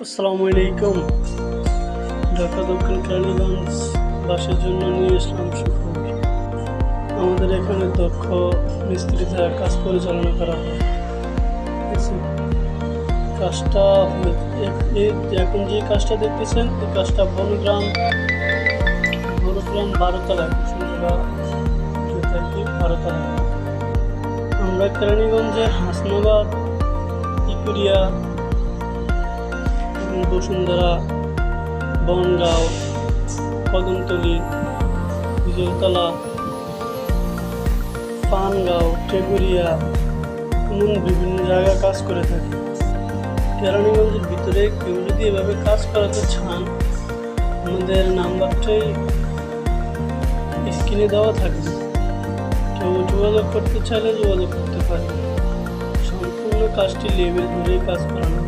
আসসালামু আলাইকুম। ঢাকা দক্ষিণ কেরানীগঞ্জ বাসের জন্য নিয়ে আসলাম সুখবর। আমাদের এখানে দক্ষ মিস্ত্রি দ্বারা কাজ পরিচালনা করা হয়। কাজটা এখন যে কাজটা দেখতেছেন এই কাজটা বনগ্রাম 12তলা কুসুমতলা 12তলা। আমরা কেরানীগঞ্জের হাসনাবাদ, ইকুরিয়া, বসুন্ধরা, বনগাঁও, কদমতলী, বিজয়তলা, পানগাঁও, টেগুরিয়া এমন বিভিন্ন জায়গায় কাজ করে থাকি। কেরানীগঞ্জের ভিতরে কেউ যদি এভাবে কাজ করাতে চান, আমাদের নাম্বারটাই স্ক্রিনে দেওয়া থাকবে। কেউ যোগাযোগ করতে চাইলে যোগাযোগ করতে পারে। সম্পূর্ণ কাজটি লেভেল ধরেই কাজ করানো